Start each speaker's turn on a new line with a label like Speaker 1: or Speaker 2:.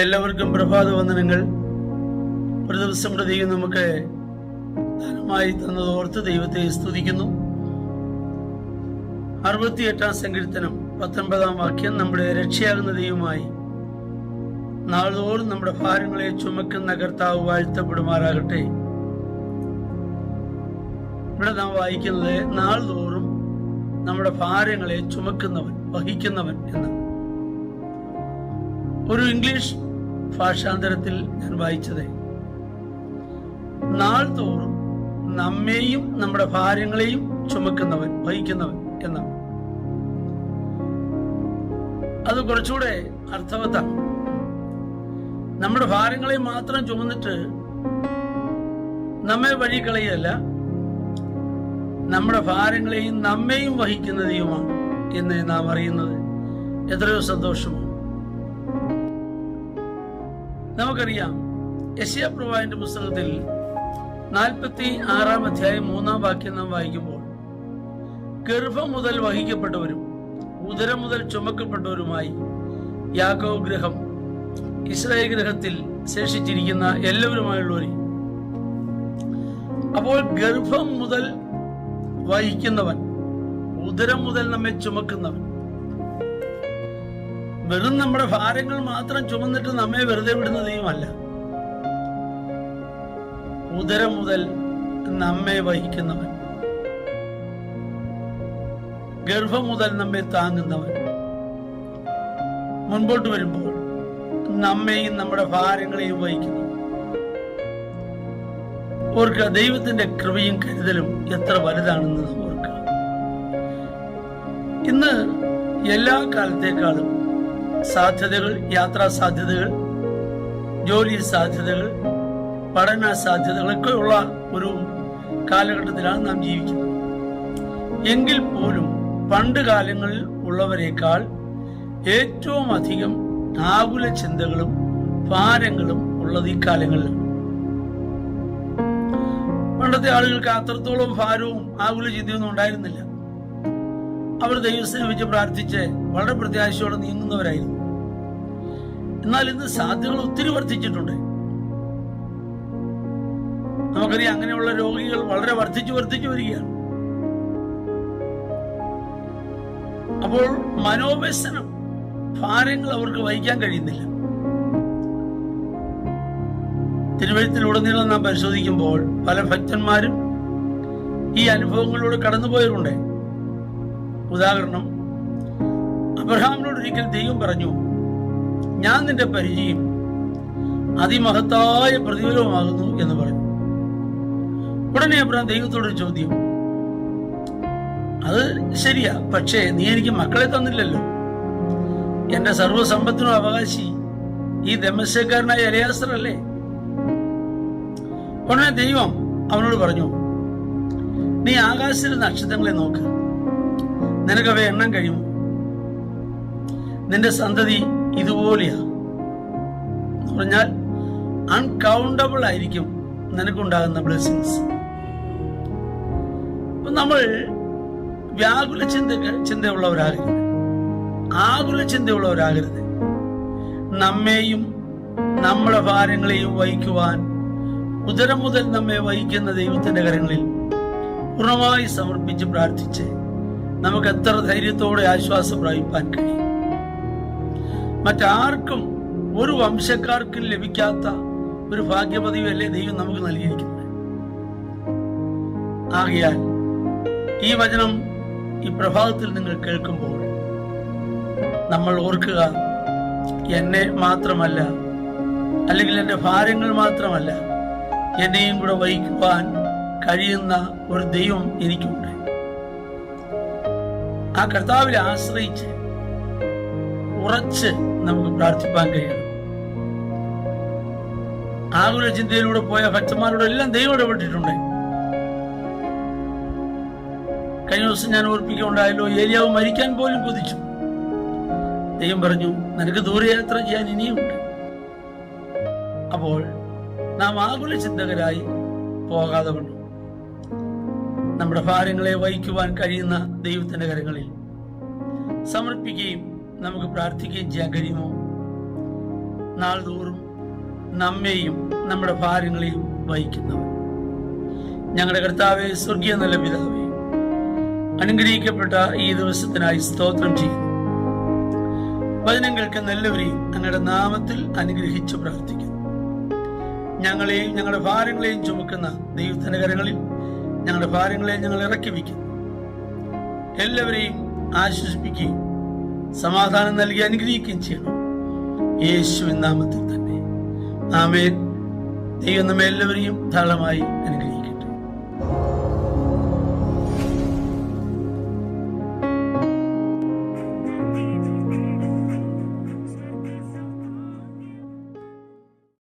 Speaker 1: എല്ലാവർക്കും പ്രഭാത വന്ദനങ്ങൾ. ഒരു ദിവസം ദൈവം നമുക്ക് ധനമായി തന്നതോർത്ത് ദൈവത്തെ സ്തുതിക്കുന്നു. 68 സങ്കീർത്തനം 19 വാക്യം, നമ്മുടെ രക്ഷയാകുന്ന ദൈവമായി നാൾതോറും നമ്മുടെ ഭാരങ്ങളെ ചുമക്കുന്ന കർത്താവ് വാഴ്ത്തപ്പെടുമാറാകട്ടെ. ഇവിടെ നാം വായിക്കുന്നത് നാൾതോറും നമ്മുടെ ഭാരങ്ങളെ ചുമക്കുന്നവൻ, വഹിക്കുന്നവൻ എന്നാണ്. ഒരു ഇംഗ്ലീഷ് ഭാഷാന്തരത്തിൽ ഞാൻ വായിച്ചത് നാൾതോറും നമ്മെയും നമ്മുടെ ഭാരങ്ങളെയും ചുമക്കുന്നവൻ, വഹിക്കുന്നവൻ എന്നാണ്. അത് കുറച്ചുകൂടെ അർത്ഥവത്താണ്. നമ്മുടെ ഭാരങ്ങളെ മാത്രം ചുമന്നിട്ട് നമ്മെ വഴി കളയല്ല, നമ്മുടെ ഭാരങ്ങളെയും നമ്മെയും വഹിക്കുന്ന ദൈവമാണ് എന്ന് നാം അറിയുന്നത് എത്രയോ സന്തോഷമാണ്. നമുക്കറിയാം, യെശയ്യാപ്രവാചകന്റെ പുസ്തകത്തിൽ 46 അധ്യായം 3 വാക്യം നാം വായിക്കുമ്പോൾ, ഗർഭം മുതൽ വഹിക്കപ്പെട്ടവരും ഉദരം മുതൽ ചുമക്കപ്പെട്ടവരുമായി യാക്കോബ് ഗൃഹം, ഇസ്രായേൽ ഗൃഹത്തിൽ ശേഷിച്ചിരിക്കുന്ന എല്ലാവരുമായുള്ളവരെ. അപ്പോൾ ഗർഭം മുതൽ വഹിക്കുന്നവൻ, ഉദരം മുതൽ നമ്മെ ചുമക്കുന്നവൻ, വെറും നമ്മുടെ ഭാരങ്ങൾ മാത്രം ചുമന്നിട്ട് നമ്മെ വെറുതെ വിടുന്ന ദൈവമല്ല. ഉദരം മുതൽ നമ്മെ വഹിക്കുന്നവൻ, ഗർഭം മുതൽ നമ്മെ താങ്ങുന്നവൻ, മുൻപോട്ട് വരുമ്പോൾ നമ്മെയും നമ്മുടെ ഭാരങ്ങളെയും വഹിക്കുന്നു. ഓർക്കുക, ദൈവത്തിന്റെ കൃപയും കരുതലും എത്ര വലുതാണെന്ന് നാം ഓർക്കുക. ഇന്ന് എല്ലാ കാലത്തേക്കാളും സാധ്യതകൾ, യാത്രാ സാധ്യതകൾ, ജോലി സാധ്യതകൾ, പഠന സാധ്യതകളൊക്കെ ഉള്ള ഒരു കാലഘട്ടത്തിലാണ് നാം ജീവിക്കുന്നത്. എങ്കിൽ പോലും പണ്ട് കാലങ്ങളിൽ ഉള്ളവരെക്കാൾ ഏറ്റവും അധികം ആകുല ചിന്തകളും ഭാരങ്ങളും ഉള്ളത് ഈ കാലങ്ങളിലാണ്. പണ്ടത്തെ ആളുകൾക്ക് അത്രത്തോളം ഭാരവും ആകുല ചിന്തയൊന്നും ഉണ്ടായിരുന്നില്ല. അവർ ദൈവത്തിനെ വെച്ച് പ്രാർത്ഥിച്ച് വളരെ പ്രത്യാശയോടെ നീങ്ങുന്നവരായിരുന്നു. എന്നാൽ ഇന്ന് സാധ്യതകൾ ഒത്തിരി വർദ്ധിച്ചിട്ടുണ്ട്. നമുക്കറിയാം, അങ്ങനെയുള്ള രോഗികൾ വളരെ വർദ്ധിച്ചു വരികയാണ്. അപ്പോൾ മനോവ്യസനം, ഭാരങ്ങൾ അവർക്ക് വഹിക്കാൻ കഴിയുന്നില്ല. തിരുവഴുത്തിലുടനീളം നാം പരിശോധിക്കുമ്പോൾ പല ഭക്തന്മാരും ഈ അനുഭവങ്ങളിലൂടെ കടന്നുപോയവരുണ്ട്. ഉദാഹരണം, അബ്രഹാമിനോട് ഒരിക്കൽ ദൈവം പറഞ്ഞു, ഞാൻ നിന്റെ പരിചയം അതിമഹത്തായ പ്രതിഫലമാകുന്നു എന്ന് പറഞ്ഞു. ഉടനെ അബ്രഹാം ദൈവത്തോടൊരു ചോദ്യം, അത് ശരിയാ, പക്ഷേ നീ എനിക്ക് മക്കളെ തന്നില്ലല്ലോ. എന്റെ സർവ്വസമ്പത്തിനും അവകാശി ഈ ദമസ്കക്കാരനായ എലയാസർ അല്ലേ? ഉടനെ ദൈവം അവനോട് പറഞ്ഞു, നീ ആകാശത്തിലെ നക്ഷത്രങ്ങളെ നോക്ക്, നിനക്കവയെ എണ്ണാൻ കഴിയുമോ? നിന്റെ സന്തതി ഇതുപോലെയാ. പറഞ്ഞാൽ അൺകൗണ്ടബിൾ ആയിരിക്കും നിനക്കുണ്ടാകുന്ന ബ്ലെസ്സിങ്സ്. നമ്മൾ വ്യാകുല ചിന്തയുള്ളവരാകരുത്, ആകുല ചിന്തയുള്ളവരാകരുത്. നമ്മെയും നമ്മുടെ ഭാരങ്ങളെയും വഹിക്കുവാൻ ഉദരം മുതൽ നമ്മെ വഹിക്കുന്ന ദൈവത്തിന്റെ കരങ്ങളിൽ പൂർണ്ണമായി സമർപ്പിച്ച് പ്രാർത്ഥിച്ച് നമുക്ക് എത്ര ധൈര്യത്തോടെ ആശ്വാസം പ്രാപിപ്പാൻ കഴിയും. മറ്റാർക്കും, ഒരു വംശക്കാർക്കും ലഭിക്കാത്ത ഒരു ഭാഗ്യപദവിയല്ലേ ദൈവം നമുക്ക് നൽകിയിരിക്കുന്നത്. ആകയാൽ ഈ വചനം ഈ പ്രഭാതത്തിൽ നിങ്ങൾ കേൾക്കുമ്പോൾ നമ്മൾ ഓർക്കുക, എന്നെ മാത്രമല്ല, അല്ലെങ്കിൽ എൻ്റെ ഭാരങ്ങൾ മാത്രമല്ല, എന്നെയും കൂടെ വഹിക്കുവാൻ കഴിയുന്ന ഒരു ദൈവം എനിക്കുണ്ട്. ആ കർത്താവിനെ ആശ്രയിച്ച് ഉറച്ച് നമുക്ക് പ്രാർത്ഥിപ്പാൻ കഴിയണം. ആകുല ചിന്തയിലൂടെ പോയ ഭക്തന്മാരോട് എല്ലാം ദൈവം ഇടപെട്ടിട്ടുണ്ട്. കഴിഞ്ഞ ദിവസം ഞാൻ ഓർപ്പിക്കുകയുണ്ടായല്ലോ, ഏലിയാവ് മരിക്കാൻ പോലും കൊതിച്ചു. ദൈവം പറഞ്ഞു, നിനക്ക് ദൂരയാത്ര ചെയ്യാൻ ഇനിയുണ്ട്. അപ്പോൾ നാം ആകുല ചിന്തകരായി പോകാതെ വേണം നമ്മുടെ ഭാരങ്ങളെ വഹിക്കുവാൻ കഴിയുന്ന ദൈവത്തിന്റെ കരങ്ങളിൽ സമർപ്പിക്കുകയും നമുക്ക് പ്രാർത്ഥിക്കുകയും ചെയ്യാൻ കഴിയുമോ? നാൾതോറും നമ്മെയും നമ്മുടെ ഭാരങ്ങളെയും വഹിക്കുന്നവൻ. ഞങ്ങളുടെ കർത്താവേ, സ്വർഗീയ നല്ല പിതാവേ, അനുഗ്രഹിക്കപ്പെട്ട ഈ ദിവസത്തിനായി സ്തോത്രം ചെയ്യുന്നു. വചനം കേൾക്കുന്ന എല്ലാവരെയും അങ്ങയുടെ നാമത്തിൽ അനുഗ്രഹിച്ച് പ്രാർത്ഥിക്കുന്നു. ഞങ്ങളെയും ഞങ്ങളുടെ ഭാരങ്ങളെയും ചുമക്കുന്ന ദൈവത്തിന്റെ കരങ്ങളിൽ ഞങ്ങളുടെ ഭാരങ്ങളെ ഞങ്ങൾ ഇറക്കി വയ്ക്കുന്നു. എല്ലാവരെയും ആശ്വസിപ്പിക്കുകയും സമാധാനം നൽകി അനുഗ്രഹിക്കുകയും ചെയ്യണം, യേശുവിൻ നാമത്തിൽ തന്നെ. ആമേൻ. ദൈവം നമ്മെ എല്ലാവരെയും ധാരാളമായി അനുഗ്രഹിക്കും.